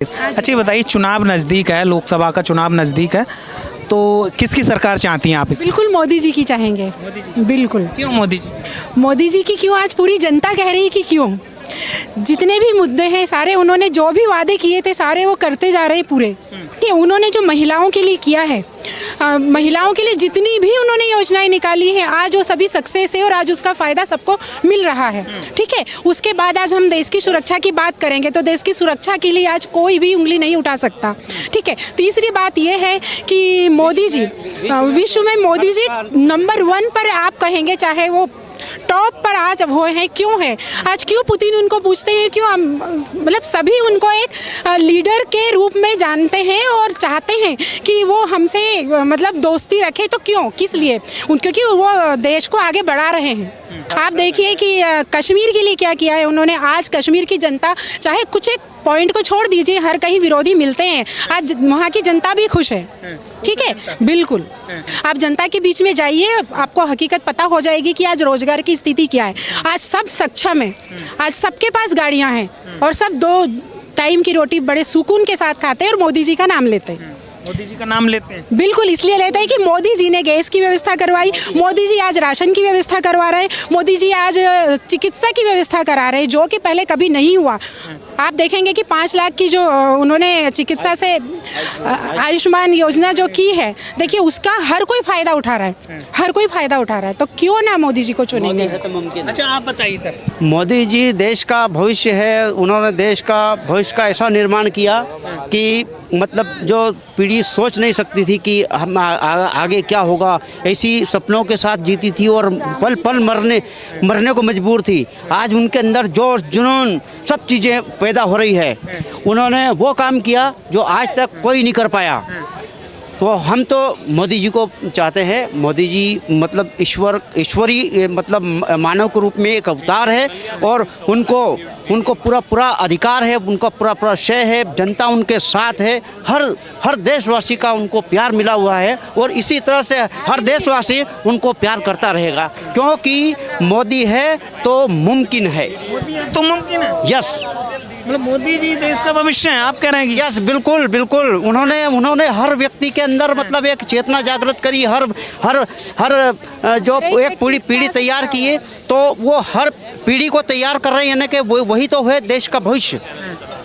अच्छा, बताइए, चुनाव नज़दीक है, लोकसभा का चुनाव नज़दीक है, तो किसकी सरकार चाहती हैं आप? इस बिल्कुल मोदी जी की चाहेंगे। मोदी जी। बिल्कुल क्यों मोदी जी? मोदी जी की क्यों, आज पूरी जनता कह रही है कि क्यों। जितने भी मुद्दे हैं सारे, उन्होंने जो भी वादे किए थे सारे वो करते जा रहे हैं पूरे। कि उन्होंने जो महिलाओं के लिए किया है, महिलाओं के लिए जितनी भी उन्होंने योजनाएं निकाली हैं, आज वो सभी सक्सेस है और आज उसका फ़ायदा सबको मिल रहा है। ठीक है, उसके बाद आज हम देश की सुरक्षा की बात करेंगे तो देश की सुरक्षा के लिए आज कोई भी उंगली नहीं उठा सकता। ठीक है, तीसरी बात ये है कि मोदी जी, विश्व में मोदी जी नंबर 1 पर आप कहेंगे, चाहे वो टॉप पर आज वो हैं, क्यों है आज, क्यों पुतिन उनको पूछते हैं, क्यों मतलब सभी उनको एक लीडर के रूप में जानते हैं और चाहते हैं कि वो हमसे मतलब दोस्ती रखे, तो क्यों, किस लिए, क्योंकि वो देश को आगे बढ़ा रहे हैं। आप देखिए कि कश्मीर के लिए क्या किया है उन्होंने। आज कश्मीर की जनता, चाहे कुछ एक पॉइंट को छोड़ दीजिए, हर कहीं विरोधी मिलते हैं, आज वहाँ की जनता भी खुश है। ठीक है, बिल्कुल आप जनता के बीच में जाइए, आपको हकीकत पता हो जाएगी कि आज रोजगार की स्थिति क्या है। आज सब सक्षम है, आज सबके पास गाड़ियाँ हैं और सब 2 टाइम की रोटी बड़े सुकून के साथ खाते हैं और मोदी जी का नाम लेते हैं। मोदी जी का नाम लेते हैं? बिल्कुल इसलिए लेते हैं कि मोदी जी ने गैस की व्यवस्था करवाई, मोदी जी आज राशन की व्यवस्था करवा रहे हैं, मोदी जी आज चिकित्सा की व्यवस्था करा रहे हैं, जो कि पहले कभी नहीं हुआ। आप देखेंगे कि 5 लाख की जो उन्होंने चिकित्सा से आयुष्मान योजना जो की है, देखिए उसका हर कोई फायदा उठा रहा है, हर कोई फायदा उठा रहा है, तो क्यों ना मोदी जी को चुनेंगे। अच्छा, आप बताइए सर। मोदी जी देश का भविष्य है। उन्होंने देश का भविष्य का ऐसा निर्माण किया कि मतलब जो पीढ़ी सोच नहीं सकती थी कि हम आगे क्या होगा, ऐसी सपनों के साथ जीती थी और पल पल मरने को मजबूर थी। आज उनके अंदर जोश जुनून सब चीज़ें पैदा हो रही है। उन्होंने वो काम किया जो आज तक कोई नहीं कर पाया। तो हम तो मोदी जी को चाहते हैं। मोदी जी मतलब ईश्वरी मतलब मानव के रूप में एक अवतार है और उनको पूरा अधिकार है, उनका पूरा श्रेय है। जनता उनके साथ है, हर देशवासी का उनको प्यार मिला हुआ है और इसी तरह से हर देशवासी उनको प्यार करता रहेगा, क्योंकि मोदी है तो मुमकिन है। मोदी है तो मुमकिन है। यस, मतलब मोदी जी देश का भविष्य है, आप कह रहे हैं कि? यस, बिल्कुल। उन्होंने हर व्यक्ति के अंदर मतलब एक चेतना जागृत करी, हर जो एक पीढ़ी तैयार की है, तो वो हर पीढ़ी को तैयार कर रहे हैं, यानी कि वही तो है देश का भविष्य।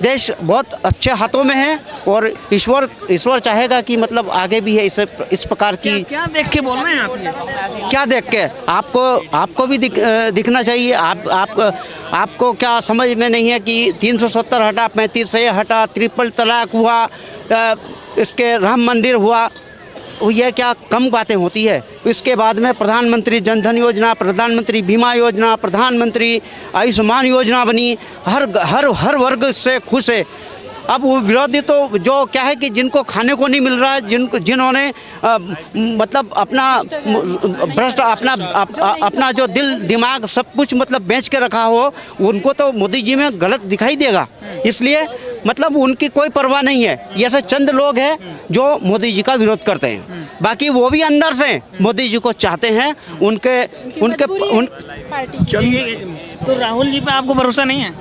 देश बहुत अच्छे हाथों में है और ईश्वर चाहेगा कि मतलब आगे भी है इस प्रकार की। क्या देख के बोल रहे हैं आप ये? क्या देख के? आपको भी दिखना चाहिए। आपको क्या समझ में नहीं है कि 370 हटा, 35A हटा, ट्रिपल तलाक हुआ, इसके राम मंदिर हुआ, ये क्या कम बातें होती है? इसके बाद में प्रधानमंत्री जनधन योजना, प्रधानमंत्री बीमा योजना, प्रधानमंत्री आयुष्मान योजना बनी। हर वर्ग इससे खुश है। अब वो विरोधी तो जो क्या है कि जिनको खाने को नहीं मिल रहा है, जिन्होंने मतलब अपना भ्रष्ट अपना जो दिल दिमाग सब कुछ मतलब बेच के रखा हो, उनको तो मोदी जी में गलत दिखाई देगा। इसलिए मतलब उनकी कोई परवाह नहीं है। ऐसे चंद लोग हैं जो मोदी जी का विरोध करते हैं, बाकी वो भी अंदर से मोदी जी को चाहते हैं। तो राहुल जी पे आपको भरोसा नहीं है?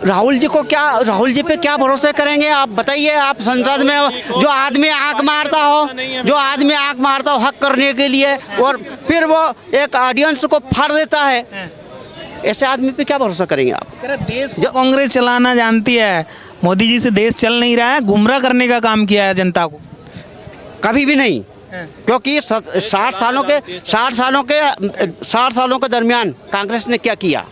राहुल जी पे क्या भरोसा करेंगे? आप बताइए। आप संसद में जो आदमी आंख मारता हो हक करने के लिए और फिर वो एक ऑडियंस को फाड़ देता है, ऐसे आदमी पे क्या भरोसा करेंगे आप? देश को कांग्रेस चलाना जानती है, मोदी जी से देश चल नहीं रहा है, गुमराह करने का काम किया है जनता को। कभी भी नहीं, क्योंकि 60 सालों के दरमियान कांग्रेस ने क्या किया?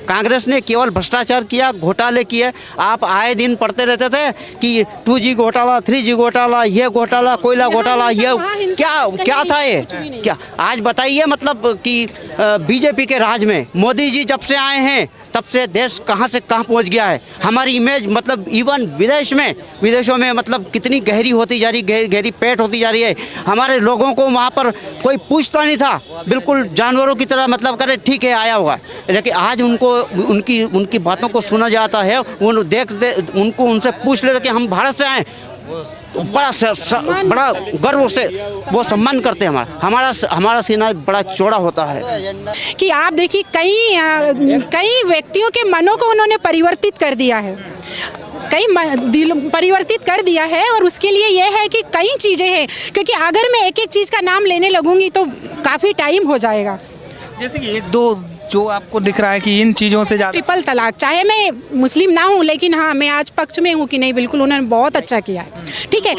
कांग्रेस ने केवल भ्रष्टाचार किया, घोटाले किए। आप आए दिन पढ़ते रहते थे कि 2G घोटाला, 3G घोटाला, ये घोटाला, कोयला घोटाला, ये क्या था ये? क्या आज बताइए मतलब कि बीजेपी के राज में मोदी जी जब से आए हैं तब से देश कहां से कहां पहुंच गया है। हमारी इमेज मतलब इवन विदेशों में मतलब कितनी गहरी होती जा रही, गहरी पेट होती जा रही है। हमारे लोगों को वहां पर कोई पूछता नहीं था, बिल्कुल जानवरों की तरह मतलब करे ठीक है आया होगा। लेकिन आज उनकी बातों को सुना जाता है, उनको उनसे पूछ लेते कि हम भारत से आए, तो बड़ा गर्व से वो सम्मान करते हैं। हमारा सीना बड़ा चौड़ा होता है कि आप देखिए कई व्यक्तियों के मनों को उन्होंने परिवर्तित कर दिया है। परिवर्तित कर दिया है। और उसके लिए ये है कि कई चीज़ें हैं, क्योंकि अगर मैं एक एक चीज़ का नाम लेने लगूंगी तो काफ़ी टाइम हो जाएगा। जैसे कि एक दो जो आपको दिख रहा है कि इन चीज़ों से ज़्यादा ट्रिपल तलाक, चाहे मैं मुस्लिम ना हूँ लेकिन हाँ मैं आज पक्ष में हूँ कि नहीं, बिल्कुल उन्होंने बहुत अच्छा किया है, ठीक है।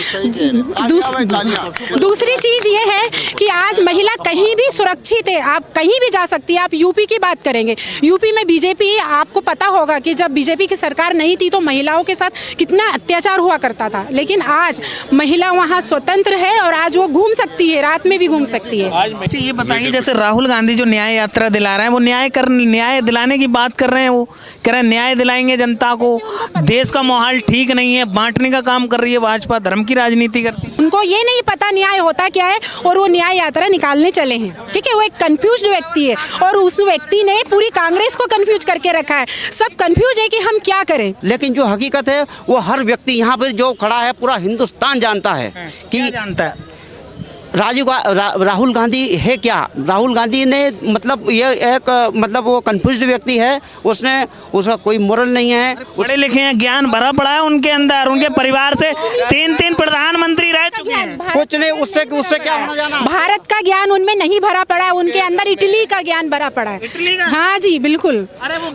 दूसरी चीज़ ये है कि आज महिला कहीं भी सुरक्षित है, आप कहीं भी जा सकती है। आप यूपी की बात करेंगे, यूपी में बीजेपी, आपको पता होगा कि जब बीजेपी की सरकार नहीं थी तो महिलाओं के साथ कितना अत्याचार हुआ करता था, लेकिन आज महिला वहाँ स्वतंत्र है और आज वो घूम सकती है, रात में भी घूम सकती है। अच्छा ये बताइए, जैसे राहुल गांधी जो न्याय यात्रा दिला रहे हैं, वो न्याय दिलाने की बात कर रहे हैं, वो कह रहे हैं न्याय दिलाएंगे जनता को, देश का माहौल ठीक नहीं है, बांटने का काम कर रही है भाजपा, धर्म की राजनीति करती है। उनको ये नहीं पता न्याय होता क्या है और वो न्याय यात्रा निकालने चले हैं, ठीक है। वो एक कंफ्यूज्ड व्यक्ति है और उस व्यक्ति ने पूरी कांग्रेस को कंफ्यूज करके रखा है। सब कंफ्यूज है कि हम क्या करें, लेकिन जो हकीकत है वो हर व्यक्ति यहाँ पर जो खड़ा है पूरा हिंदुस्तान जानता है कि जानता है राहुल गांधी है क्या। राहुल गांधी ने मतलब ये एक मतलब वो कंफ्यूज्ड व्यक्ति है, उसका कोई मोरल नहीं है। पढ़े लिखे हैं, ज्ञान भरा पड़ा है उनके अंदर, उनके परिवार से 3 प्रधानमंत्री रह चुके हैं। कुछ नहीं, उससे क्या होना जाना। भारत का ज्ञान उनमें नहीं भरा पड़ा है, उनके अंदर इटली का ज्ञान भरा पड़ा है। इटली का? हाँ जी बिल्कुल।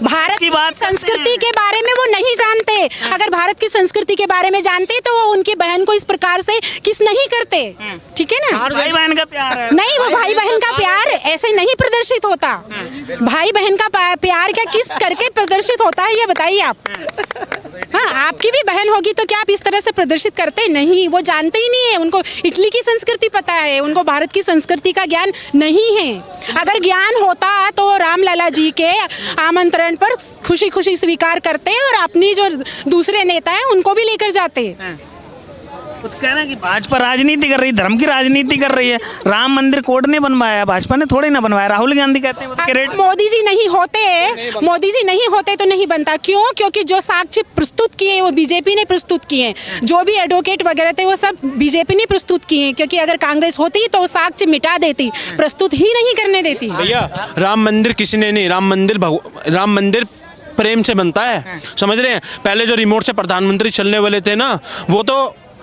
भारत की बात, संस्कृति के बारे में वो नहीं जानते। अगर भारत की संस्कृति के बारे में जानते तो वो उनकी बहन को इस प्रकार से किस नहीं करते, ठीक है ना। भाई बहन का प्यार है, नहीं, वो भाई बहन का प्यार ऐसे नहीं प्रदर्शित होता। भाई बहन का प्यार क्या किस करके प्रदर्शित होता है ये बताइए आप। हाँ, आपकी भी बहन होगी तो क्या आप इस तरह से प्रदर्शित करते? नहीं, वो जानते ही नहीं है। उनको इटली की संस्कृति पता है, उनको भारत की संस्कृति का ज्ञान नहीं है। अगर ज्ञान होता तो रामलला जी के आमंत्रण पर खुशी खुशी स्वीकार करते और अपनी जो दूसरे नेता हैं उनको भी लेकर जाते। वो तो कह रहे हैं कि भाजपा राजनीति कर रही है, धर्म की राजनीति कर रही है। राम मंदिर कोर्ट ने बनवाया, भाजपा ने थोड़ी ना बनवाया। राहुल गांधी कहते हैं वो तो क्रेडिट। मोदी जी नहीं होते तो नहीं बनता। क्यों? क्योंकि जो साक्ष्य प्रस्तुत किए वो बीजेपी ने प्रस्तुत किए, जो भी एडवोकेट वगैरह थे वो सब बीजेपी ने प्रस्तुत किए। क्योंकि अगर कांग्रेस होती तो साक्ष्य मिटा देती, प्रस्तुत ही नहीं करने देती। भैया राम मंदिर किसी ने नहीं, राम मंदिर प्रेम से बनता है, समझ रहे हैं। पहले जो रिमोट से प्रधानमंत्री चलने वाले थे ना,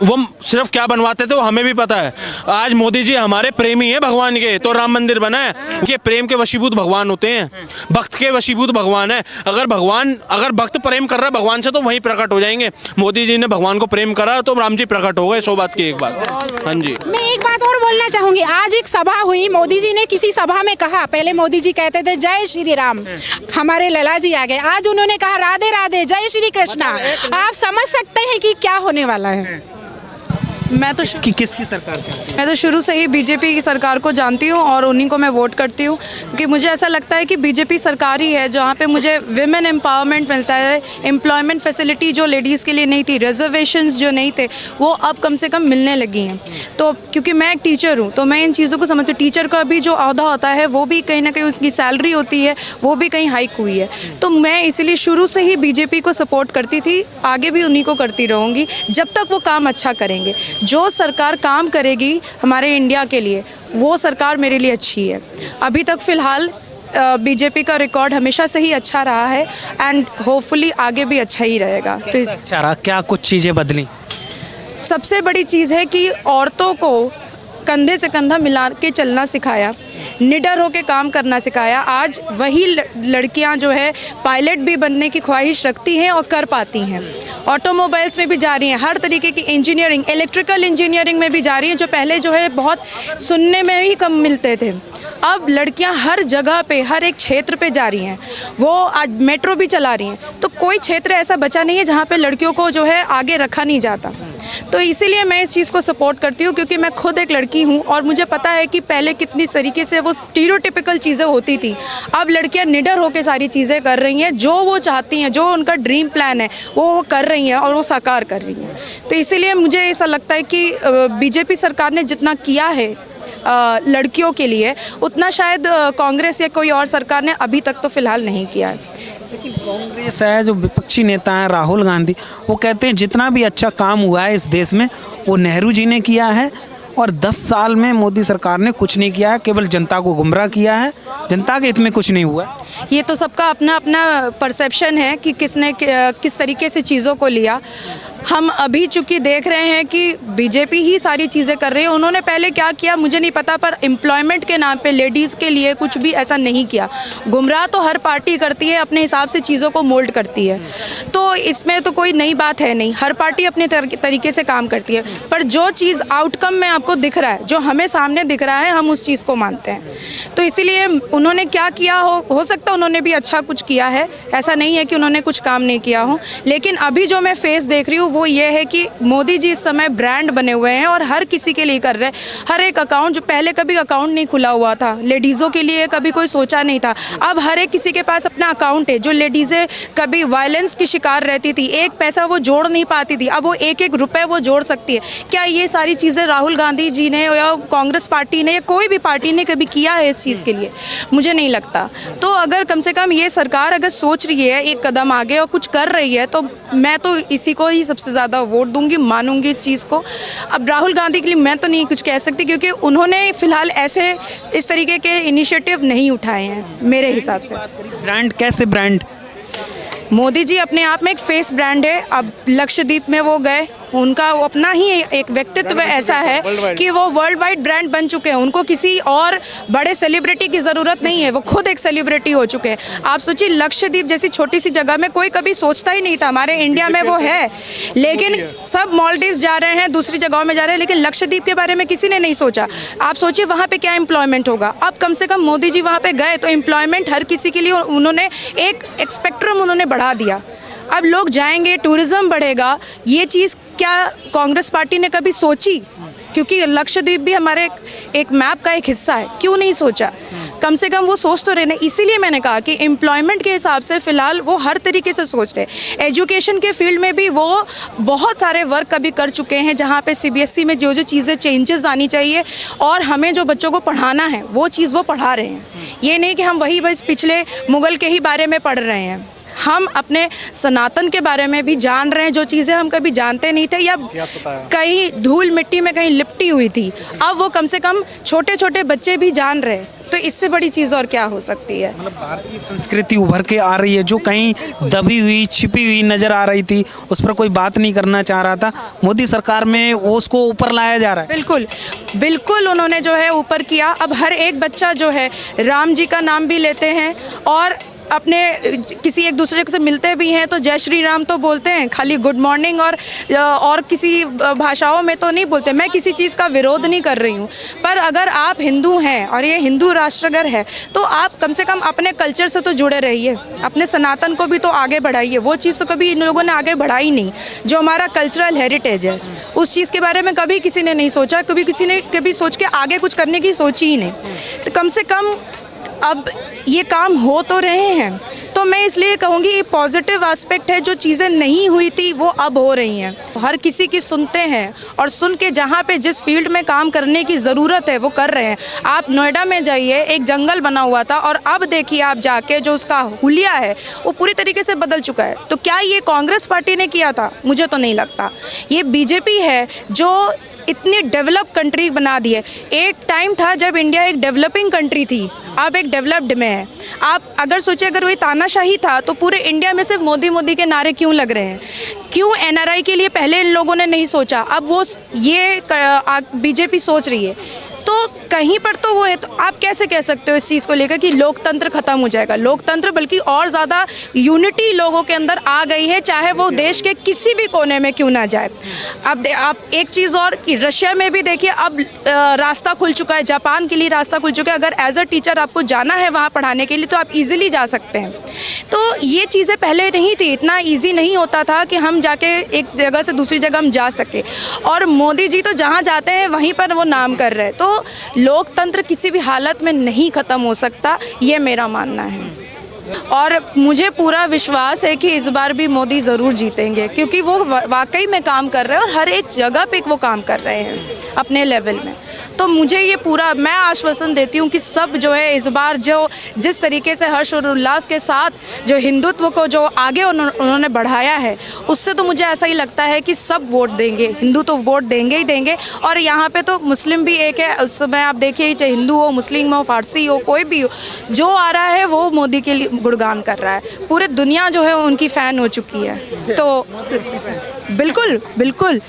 वो सिर्फ क्या बनवाते थे वो हमें भी पता है। आज मोदी जी हमारे प्रेमी है भगवान के, तो राम मंदिर बना है। ये प्रेम के वशीभूत भगवान होते हैं, भक्त के वशीभूत भगवान है। अगर भक्त प्रेम कर रहा है भगवान से तो वहीं प्रकट हो जाएंगे। मोदी जी ने भगवान को प्रेम करा तो राम जी प्रकट हो गए। 100 बात की एक बात। हाँ जी, मैं एक बात और बोलना चाहूंगी। आज एक सभा हुई, मोदी जी ने किसी सभा में कहा, पहले मोदी जी कहते थे जय श्री राम, हमारे लला जी आ गए, आज उन्होंने कहा राधे राधे जय श्री कृष्णा। आप समझ सकते हैं कि क्या होने वाला है। मैं तो किसकी सरकार चाहती है? मैं तो शुरू से ही बीजेपी की सरकार को जानती हूँ और उन्हीं को मैं वोट करती हूँ, क्योंकि मुझे ऐसा लगता है कि बीजेपी सरकार ही है जहाँ पे मुझे विमेन एम्पावरमेंट मिलता है। एम्प्लॉयमेंट फैसिलिटी जो लेडीज़ के लिए नहीं थी, रिजर्वेशंस जो नहीं थे, वो अब कम से कम मिलने लगी हैं। तो क्योंकि मैं एक टीचर हूँ तो मैं इन चीज़ों को समझती हूँ। टीचर का भी जो ओहदा होता है वो भी कहीं ना कहीं उसकी सैलरी होती है, वो भी कहीं हाइक हुई है। तो मैं इसीलिए शुरू से ही बीजेपी को सपोर्ट करती थी, आगे भी उन्हीं को करती रहूँगी जब तक वो काम अच्छा करेंगे। जो सरकार काम करेगी हमारे इंडिया के लिए वो सरकार मेरे लिए अच्छी है। अभी तक फ़िलहाल बीजेपी का रिकॉर्ड हमेशा से ही अच्छा रहा है एंड होपफुली आगे भी अच्छा ही रहेगा। तो इस अच्छा रहा, क्या कुछ चीज़ें बदली? सबसे बड़ी चीज़ है कि औरतों को कंधे से कंधा मिला के चलना सिखाया, निडर होकर काम करना सिखाया। आज वही लड़कियां जो है पायलट भी बनने की ख्वाहिश रखती हैं और कर पाती हैं। ऑटोमोबाइल्स में भी जा रही हैं, हर तरीके की इंजीनियरिंग, इलेक्ट्रिकल इंजीनियरिंग में भी जा रही हैं, जो पहले जो है बहुत सुनने में ही कम मिलते थे। अब लड़कियां हर जगह पे, हर एक क्षेत्र पे जा रही हैं। वो आज मेट्रो भी चला रही हैं। तो कोई क्षेत्र ऐसा बचा नहीं है जहाँ पे लड़कियों को जो है आगे रखा नहीं जाता। तो इसीलिए मैं इस चीज़ को सपोर्ट करती हूँ, क्योंकि मैं खुद एक लड़की हूँ और मुझे पता है कि पहले कितनी तरीके से वो स्टीरियोटिपिकल चीज़ें होती थी। अब लड़कियाँ निडर होकर सारी चीज़ें कर रही हैं, जो वो चाहती हैं, जो उनका ड्रीम प्लान है वो कर रही हैं और वो साकार कर रही हैं। तो इसीलिए मुझे ऐसा लगता है कि बीजेपी सरकार ने जितना किया है लड़कियों के लिए, उतना शायद कांग्रेस या कोई और सरकार ने अभी तक तो फिलहाल नहीं किया है। लेकिन कांग्रेस है, जो विपक्षी नेता हैं राहुल गांधी, वो कहते हैं जितना भी अच्छा काम हुआ है इस देश में वो नेहरू जी ने किया है और 10 साल में मोदी सरकार ने कुछ नहीं किया है, केवल जनता को गुमराह किया है, जनता के हित में कुछ नहीं हुआ है। ये तो सबका अपना अपना परसेप्शन है कि किसने किस तरीके से चीज़ों को लिया। हम अभी चूँकि देख रहे हैं कि बीजेपी ही सारी चीज़ें कर रही है। उन्होंने पहले क्या किया मुझे नहीं पता, पर एम्प्लॉयमेंट के नाम पे लेडीज़ के लिए कुछ भी ऐसा नहीं किया। गुमराह तो हर पार्टी करती है, अपने हिसाब से चीज़ों को मोल्ड करती है, तो इसमें तो कोई नई बात है नहीं। हर पार्टी अपने तरीके से काम करती है, पर जो चीज़ आउटकम में आपको दिख रहा है, जो हमें सामने दिख रहा है, हम उस चीज़ को मानते हैं। तो इसीलिए उन्होंने क्या किया हो सकता है उन्होंने भी अच्छा कुछ किया है, ऐसा नहीं है कि उन्होंने कुछ काम नहीं किया हो। लेकिन अभी जो मैं फेस देख रही हूँ वो ये है कि मोदी जी इस समय ब्रांड बने हुए हैं और हर किसी के लिए कर रहे हैं। हर एक अकाउंट, जो पहले कभी अकाउंट नहीं खुला हुआ था, लेडीज़ों के लिए कभी कोई सोचा नहीं था, अब हर एक किसी के पास अपना अकाउंट है। जो लेडीज़ें कभी वायलेंस की शिकार रहती थी, एक पैसा वो जोड़ नहीं पाती थी, अब वो एक एक रुपये वो जोड़ सकती है। क्या ये सारी चीज़ें राहुल गांधी जी ने या कांग्रेस पार्टी ने या कोई भी पार्टी ने कभी किया है इस चीज़ के लिए? मुझे नहीं लगता। तो अगर कम से कम ये सरकार अगर सोच रही है एक कदम आगे और कुछ कर रही है, तो मैं तो इसी को ही सबसे ज़्यादा वोट दूंगी, मानूंगी इस चीज़ को। अब राहुल गांधी के लिए मैं तो नहीं कुछ कह सकती, क्योंकि उन्होंने फ़िलहाल ऐसे इस तरीके के इनिशिएटिव नहीं उठाए हैं मेरे हिसाब से। ब्रांड कैसे ब्रांड? मोदी जी अपने आप में एक फेस ब्रांड है। अब लक्षद्वीप में वो गए, उनका अपना ही एक व्यक्तित्व ऐसा है कि वो वर्ल्ड वाइड ब्रांड बन चुके हैं। उनको किसी और बड़े सेलिब्रिटी की ज़रूरत नहीं है, वो खुद एक सेलिब्रिटी हो चुके हैं। आप सोचिए, लक्षद्वीप जैसी छोटी सी जगह में कोई कभी सोचता ही नहीं था, हमारे इंडिया में वो है, लेकिन सब मालदीव्स जा रहे हैं, दूसरी जगहों में जा रहे हैं, लेकिन लक्षद्वीप के बारे में किसी ने नहीं सोचा। आप सोचिए वहाँ पर क्या एम्प्लॉयमेंट होगा। अब कम से कम मोदी जी वहाँ पर गए तो एम्प्लॉयमेंट हर किसी के लिए उन्होंने एक स्पेक्ट्रम उन्होंने बढ़ा दिया। अब लोग जाएंगे, टूरिज़्म बढ़ेगा। ये चीज़ क्या कांग्रेस पार्टी ने कभी सोची? क्योंकि लक्षद्वीप भी हमारे एक मैप का एक हिस्सा है, क्यों नहीं सोचा? कम से कम वो सोच तो रहे ना। इसीलिए मैंने कहा कि एम्प्लॉयमेंट के हिसाब से फ़िलहाल वो हर तरीके से सोच रहे। एजुकेशन के फील्ड में भी वो बहुत सारे वर्क कभी कर चुके हैं, जहाँ पे CBSE में जो जो चीज़ें चेंजेस आनी चाहिए और हमें जो बच्चों को पढ़ाना है वो चीज़ वो पढ़ा रहे हैं। ये नहीं कि हम वही बस पिछले मुग़ल के ही बारे में पढ़ रहे हैं। हम अपने सनातन के बारे में भी जान रहे हैं, जो चीज़ें हम कभी जानते नहीं थे या कहीं धूल मिट्टी में कहीं लिपटी हुई थी, अब वो कम से कम छोटे छोटे बच्चे भी जान रहे हैं। तो इससे बड़ी चीज़ और क्या हो सकती है? मतलब भारतीय संस्कृति उभर के आ रही है, जो कहीं दबी हुई छिपी हुई नज़र आ रही थी, उस पर कोई बात नहीं करना चाह रहा था। मोदी सरकार में वो उसको ऊपर लाया जा रहा है। बिल्कुल बिल्कुल, उन्होंने जो है ऊपर किया। अब हर एक बच्चा जो है राम जी का नाम भी लेते हैं और अपने किसी एक दूसरे से मिलते भी हैं तो जय श्री राम तो बोलते हैं, खाली गुड मॉर्निंग और किसी भाषाओं में तो नहीं बोलते। मैं किसी चीज़ का विरोध नहीं कर रही हूँ, पर अगर आप हिंदू हैं और ये हिंदू राष्ट्रगर है तो आप कम से कम अपने कल्चर से तो जुड़े रहिए, अपने सनातन को भी तो आगे बढ़ाइए। वो चीज़ तो कभी इन लोगों ने आगे बढ़ाई नहीं, जो हमारा कल्चरल हेरिटेज है उस चीज़ के बारे में कभी किसी ने नहीं सोचा, कभी किसी ने कभी सोच के आगे कुछ करने की सोची ही नहीं। तो कम से कम अब ये काम हो तो रहे हैं, तो मैं इसलिए कहूँगी ये पॉजिटिव एस्पेक्ट है। जो चीज़ें नहीं हुई थी वो अब हो रही हैं। हर किसी की सुनते हैं और सुन के जहाँ पे जिस फील्ड में काम करने की ज़रूरत है वो कर रहे हैं। आप नोएडा में जाइए, एक जंगल बना हुआ था और अब देखिए आप जाके जो उसका हुलिया है वो पूरी तरीके से बदल चुका है। तो क्या ये कांग्रेस पार्टी ने किया था? मुझे तो नहीं लगता। ये बीजेपी है जो इतनी डेवलप कंट्री बना दी है। एक टाइम था जब इंडिया एक डेवलपिंग कंट्री थी, अब एक डेवलप्ड में है। आप अगर सोचिए, अगर वही तानाशाही था तो पूरे इंडिया में सिर्फ मोदी मोदी के नारे क्यों लग रहे हैं? क्यों NRI के लिए पहले इन लोगों ने नहीं सोचा? अब वो ये बीजेपी सोच रही है, तो कहीं पर तो वो है। तो आप कैसे कह सकते हो इस चीज़ को लेकर कि लोकतंत्र खत्म हो जाएगा? लोकतंत्र बल्कि और ज़्यादा यूनिटी लोगों के अंदर आ गई है, चाहे वो देश के किसी भी कोने में क्यों ना जाए। अब आप एक चीज़ और कि रशिया में भी देखिए अब रास्ता खुल चुका है, जापान के लिए रास्ता खुल चुका है। अगर एज अ टीचर आपको जाना है वहाँ पढ़ाने के लिए तो आप इजीली जा सकते हैं। तो ये चीज़ें पहले नहीं थी, इतना ईजी नहीं होता था कि हम जाके एक जगह से दूसरी जगह हम जा सके। और मोदी जी तो जहाँ जाते हैं वहीं पर वो नाम कर रहे हैं। तो लोकतंत्र किसी भी हालत में नहीं ख़त्म हो सकता, ये मेरा मानना है। और मुझे पूरा विश्वास है कि इस बार भी मोदी ज़रूर जीतेंगे, क्योंकि वो वाकई में काम कर रहे हैं और हर एक जगह पे वो काम कर रहे हैं अपने लेवल में। तो मुझे ये पूरा, मैं आश्वासन देती हूँ कि सब जो है इस बार जो जिस तरीके से हर्ष और उल्लास के साथ जो हिंदुत्व को जो आगे उन्होंने बढ़ाया है, उससे तो मुझे ऐसा ही लगता है कि सब वोट देंगे, हिंदू तो वोट देंगे ही देंगे। और यहाँ पे तो मुस्लिम भी एक है, उस समय आप देखिए चाहे हिंदू हो, मुस्लिम हो, फारसी हो, कोई भी हो, जो आ रहा है वो मोदी के लिए गुणगान कर रहा है। पूरे दुनिया जो है उनकी फ़ैन हो चुकी है। तो बिल्कुल बिल्कुल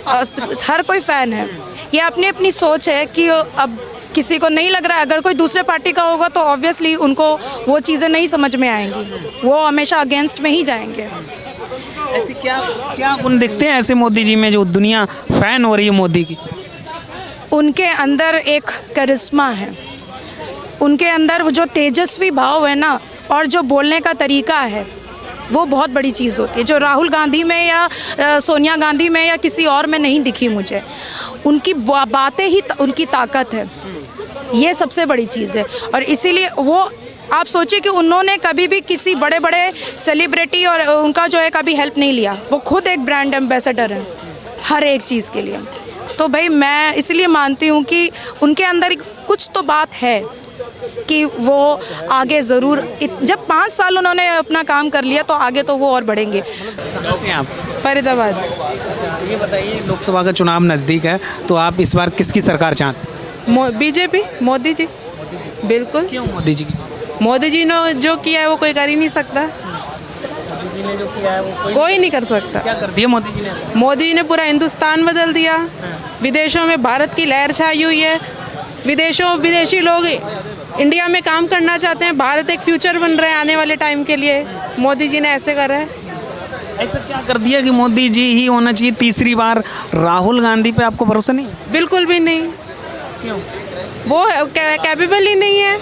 हर कोई फ़ैन है। ये अपनी अपनी सोच है कि अब किसी को नहीं लग रहा है, अगर कोई दूसरे पार्टी का होगा तो ऑब्वियसली उनको वो चीज़ें नहीं समझ में आएंगी, वो हमेशा अगेंस्ट में ही जाएंगे। ऐसी क्या क्या गुण दिखते हैं ऐसे मोदी जी में जो दुनिया फैन हो रही है मोदी की? उनके अंदर एक करिश्मा है, उनके अंदर वो जो तेजस्वी भाव है ना, और जो बोलने का तरीका है, वो बहुत बड़ी चीज़ होती है, जो राहुल गांधी में या सोनिया गांधी में या किसी और में नहीं दिखी मुझे। उनकी बातें ही उनकी ताकत है, ये सबसे बड़ी चीज़ है। और इसीलिए वो, आप सोचिए कि उन्होंने कभी भी किसी बड़े बड़े सेलिब्रिटी और उनका जो है कभी हेल्प नहीं लिया, वो खुद एक ब्रांड एम्बेसडर है हर एक चीज़ के लिए। तो भाई मैं इसलिए मानती हूँ कि उनके अंदर कुछ तो बात है कि वो आगे ज़रूर, जब 5 साल उन्होंने अपना काम कर लिया तो आगे तो वो और बढ़ेंगे। कहाँ से हैं आप? फरीदाबाद। ये बताइए, लोकसभा का चुनाव नज़दीक है, तो आप इस बार किसकी सरकार चाहते हैं? बीजेपी, मोदी जी। बिल्कुल। क्यों मोदी जी की? मोदी जी ने जो किया है वो कोई कर ही नहीं सकता। मोदी जी ने जो किया है वो कोई नहीं कर सकता। क्या कर दिया मोदी जी ने? मोदी जी ने पूरा हिंदुस्तान बदल दिया। विदेशों में भारत की लहर छाई हुई है। विदेशी लोग इंडिया में काम करना चाहते हैं। भारत एक फ्यूचर बन रहा है आने वाले टाइम के लिए। मोदी जी ने ऐसे करा है। ऐसा क्या कर दिया कि मोदी जी ही होना चाहिए तीसरी बार? राहुल गांधी पे आपको भरोसा नहीं? बिल्कुल भी नहीं। क्यों? वो कैपेबल ही नहीं है।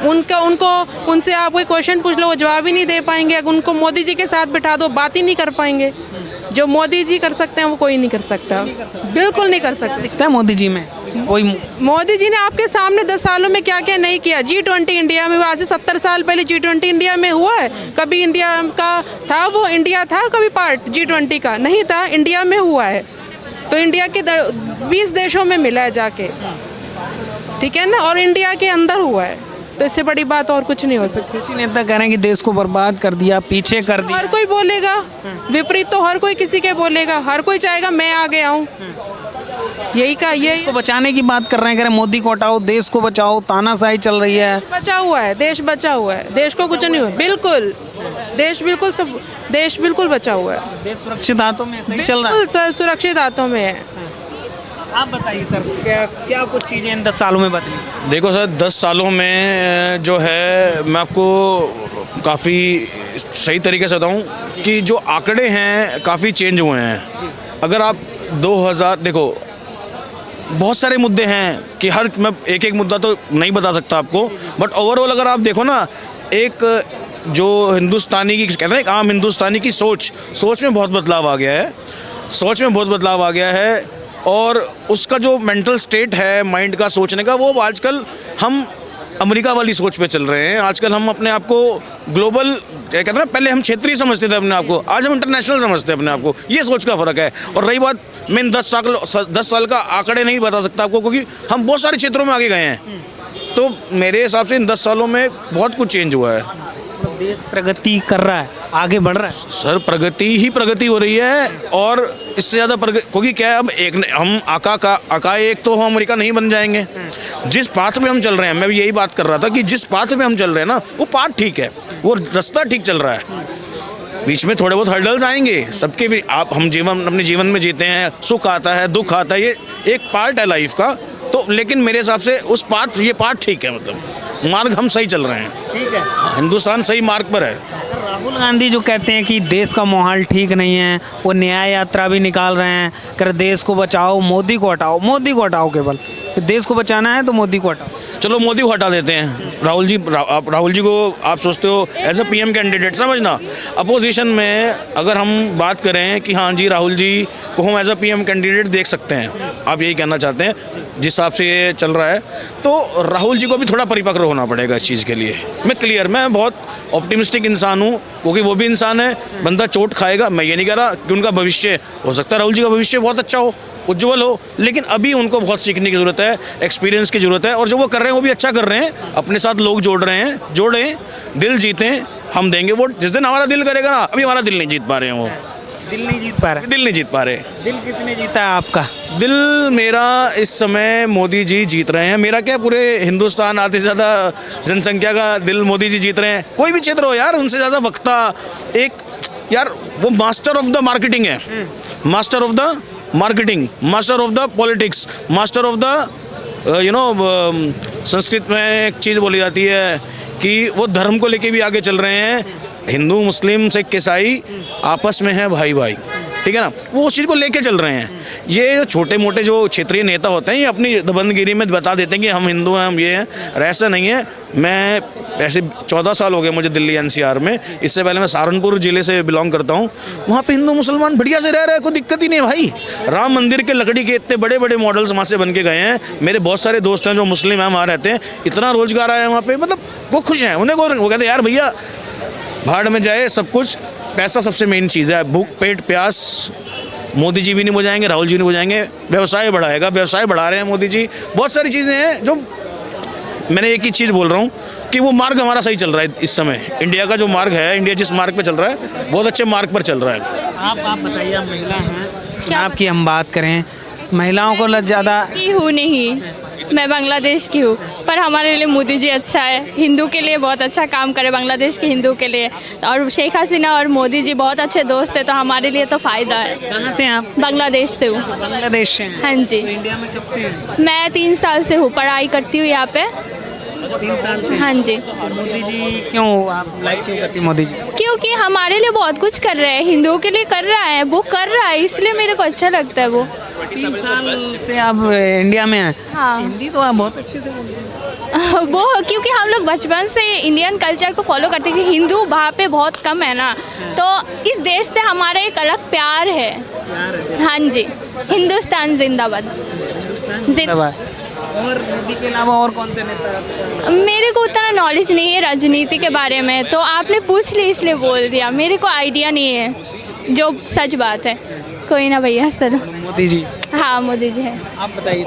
उनको उनसे आप कोई क्वेश्चन पूछ लो वो जवाब ही नहीं दे पाएंगे। अगर उनको मोदी जी के साथ बिठा दो बात ही नहीं कर पाएंगे। जो मोदी जी कर सकते हैं वो कोई नहीं कर सकता। बिल्कुल नहीं कर सकते। दिखता है मोदी जी में कोई? मोदी जी ने आपके सामने 10 सालों में क्या क्या नहीं किया। G20 इंडिया में, आज से 70 साल पहले G20 इंडिया में हुआ है? कभी इंडिया का था, वो इंडिया था कभी पार्ट G20 का? नहीं था, इंडिया में हुआ है। तो इंडिया के 20 देशों में मिला है जाके, ठीक है ना, और इंडिया के अंदर हुआ है। तो इससे बड़ी बात और कुछ नहीं हो सकती। कुछ नेता कह रहे हैं कि देश को बर्बाद कर दिया, पीछे कर दिया। हर कोई बोलेगा विपरीत, तो हर कोई किसी के बोलेगा। हर कोई चाहेगा मैं आगे आऊँ। यही देश को बचाने की बात कर रहे हैं, कह रहे हैं मोदी को हटाओ, देश को बचाओ, तानाशाही चल रही है। बचा हुआ है देश, बचा हुआ है देश को कुछ नहीं हुआ। बिल्कुल देश बिल्कुल सब देश बिल्कुल बचा हुआ है। देश सुरक्षित हाथों में सही चल रहा है। बिल्कुल सुरक्षित हाथों में है। आप बताइए सर, क्या कुछ चीज़ें इन 10 सालों में बदली? देखो सर, 10 सालों में जो है, मैं आपको काफ़ी सही तरीके से बताऊं कि जो आंकड़े हैं काफ़ी चेंज हुए हैं। अगर आप 2000 देखो, बहुत सारे मुद्दे हैं कि मैं एक मुद्दा तो नहीं बता सकता आपको, बट ओवरऑल अगर आप देखो ना, एक जो हिंदुस्तानी की कहते हैं, एक आम हिंदुस्तानी की सोच में बहुत बदलाव आ गया है। और उसका जो मेंटल स्टेट है, माइंड का सोचने का, वो आजकल हम अमेरिका वाली सोच पे चल रहे हैं। आजकल हम अपने आप को ग्लोबल, क्या कहते हैं, पहले हम क्षेत्रीय समझते थे अपने आप को, आज हम इंटरनेशनल समझते हैं अपने आप को। ये सोच का फ़र्क है। और रही बात, मैं 10 साल का आंकड़े नहीं बता सकता आपको, क्योंकि हम बहुत सारे क्षेत्रों में आगे गए हैं। तो मेरे हिसाब से इन 10 सालों में बहुत कुछ चेंज हुआ है। देश प्रगति कर रहा है, आगे बढ़ रहा है सर। प्रगति ही प्रगति हो रही है, और इससे ज़्यादा प्रगति, क्योंकि क्या है, अब हम आका एक तो हम अमेरिका नहीं बन जाएंगे। जिस पाथ में हम चल रहे हैं, मैं भी यही बात कर रहा था कि जिस पाथ में हम चल रहे हैं ना, वो पाथ ठीक है, वो रास्ता ठीक चल रहा है। बीच में थोड़े बहुत हर्डल्स आएंगे सबके भी। हम अपने जीवन में जीते हैं, सुख आता है, दुख आता है, ये एक पार्ट है लाइफ का। तो लेकिन मेरे हिसाब से ये पार्ट ठीक है, मतलब मार्ग हम सही चल रहे हैं। ठीक है, हिंदुस्तान सही मार्ग पर है। राहुल गांधी जो कहते हैं कि देश का माहौल ठीक नहीं है, वो न्याय यात्रा भी निकाल रहे हैं, कर देश को बचाओ, मोदी को हटाओ। केवल देश को बचाना है तो मोदी को हटाओ। चलो मोदी को हटा देते हैं, राहुल जी को आप सोचते हो एज अ पीएम कैंडिडेट, समझना। अपोजिशन में अगर हम बात करें कि हाँ जी राहुल जी को हम एज अ पीएम कैंडिडेट देख सकते हैं, आप यही कहना चाहते हैं जिस हिसाब से ये चल रहा है, तो राहुल जी को भी थोड़ा परिपक्व होना पड़ेगा इस चीज़ के लिए। मैं बहुत ऑप्टिमिस्टिक इंसान हूँ, क्योंकि वो भी इंसान है, बंदा चोट खाएगा। मैं ये नहीं कह रहा कि उनका भविष्य, हो सकता है राहुल जी का भविष्य बहुत अच्छा हो, उज्जवल हो, लेकिन अभी उनको बहुत सीखने की ज़रूरत है, एक्सपीरियंस की ज़रूरत है। और जो वो कर रहे हैं वो भी अच्छा कर रहे हैं, अपने साथ लोग जोड़ रहे हैं, जोड़ें, दिल जीतें, हम देंगे वोट जिस दिन हमारा दिल करेगा ना। अभी हमारा दिल नहीं जीत पा रहे हैं, वो दिल नहीं जीत पा रहा। दिल नहीं जीत पा रहे। दिल किसने जीता है आपका? दिल मेरा इस समय मोदी जी जीत रहे हैं। मेरा क्या, पूरे हिंदुस्तान आधे से ज़्यादा जनसंख्या का दिल मोदी जी जीत रहे हैं। कोई भी क्षेत्र हो यार, उनसे ज़्यादा वक्ता एक, यार वो मास्टर ऑफ द मार्केटिंग है, master of the marketing, master of the politics, master of the Sanskrit में एक चीज़ बोली जाती है कि वो धर्म को लेके भी आगे चल रहे हैं। हिंदू मुस्लिम सिख ईसाई आपस में है भाई भाई, ठीक है ना, वो उस चीज़ को लेके चल रहे हैं। ये छोटे मोटे जो क्षेत्रीय नेता होते हैं, ये अपनी दबंगगिरी में बता देते हैं कि हम हिंदू हैं, हम ये हैं, और ऐसा नहीं है। मैं ऐसे 14 साल हो गए मुझे दिल्ली एनसीआर में, इससे पहले मैं सहारनपुर ज़िले से बिलोंग करता हूँ। वहाँ पे हिंदू मुसलमान बढ़िया से रह रहे हैं, कोई दिक्कत ही नहीं है भाई। राम मंदिर के लकड़ी के इतने बड़े बड़े मॉडल्स वहाँ से बन के गए हैं। मेरे बहुत सारे दोस्त हैं जो मुस्लिम हैं, वहाँ रहते हैं, इतना रोजगार आया है वहाँ पर, मतलब वो खुश हैं। उन्हें वो कहते हैं यार भैया भाड़ में जाए सब कुछ, पैसा सबसे मेन चीज़ है। भूख पेट प्यास मोदी जी भी नहीं बुझाएंगे, राहुल जी नहीं बुझाएंगे। व्यवसाय बढ़ाएगा, व्यवसाय बढ़ा रहे हैं मोदी जी। बहुत सारी चीज़ें हैं जो, मैंने एक ही चीज़ बोल रहा हूँ कि वो मार्ग हमारा सही चल रहा है इस समय। इंडिया का जो मार्ग है, इंडिया जिस मार्ग पे चल रहा है, बहुत अच्छे मार्ग पर चल रहा है। आप बताइए, आप महिला हैं, चुनाव की हम बात करें, महिलाओं को ज़्यादा की हूँ नहीं, मैं बांग्लादेश की हूँ, पर हमारे लिए मोदी जी अच्छा है, हिंदू के लिए बहुत अच्छा काम करे, बांग्लादेश के हिंदू के लिए। और शेख हसीना और मोदी जी बहुत अच्छे दोस्त हैं, तो हमारे लिए तो फ़ायदा है। कहाँ से हैं आप? बांग्लादेश से हूँ। बांग्लादेश से हैं? हाँ जी। तो इंडिया में कब से हैं? मैं 3 साल से हूँ, पढ़ाई करती हूँ यहाँ पे। 3 साल से? हाँ जी। तो मोदी जी क्यों, आप लाइक क्यों करती हैं मोदी जी? क्योंकि हमारे लिए बहुत कुछ कर रहे हैं, हिंदुओं के लिए कर रहा है, वो कर रहा है, इसलिए मेरे को अच्छा लगता है वो। 3 साल से आप इंडिया में हैं? हाँ। हिंदी तो आप बहुत अच्छे से बोलते हैं। वो क्योंकि हम लोग बचपन से इंडियन कल्चर को फॉलो करते हैं कि हिंदू वहाँ पे बहुत कम है ना, तो इस देश से हमारा एक अलग प्यार है। हाँ जी, हिंदुस्तान जिंदाबाद। जिंदाबाद। और मोदी के अलावा और कौन से नेता अच्छा? मेरे को उतना नॉलेज नहीं है राजनीति के बारे में, तो आपने पूछ ली इसलिए बोल दिया, मेरे को आइडिया नहीं है, जो सच बात है। कोई ना भैया, चलो। मोदी जी? हाँ मोदी जी है। आप बताइए।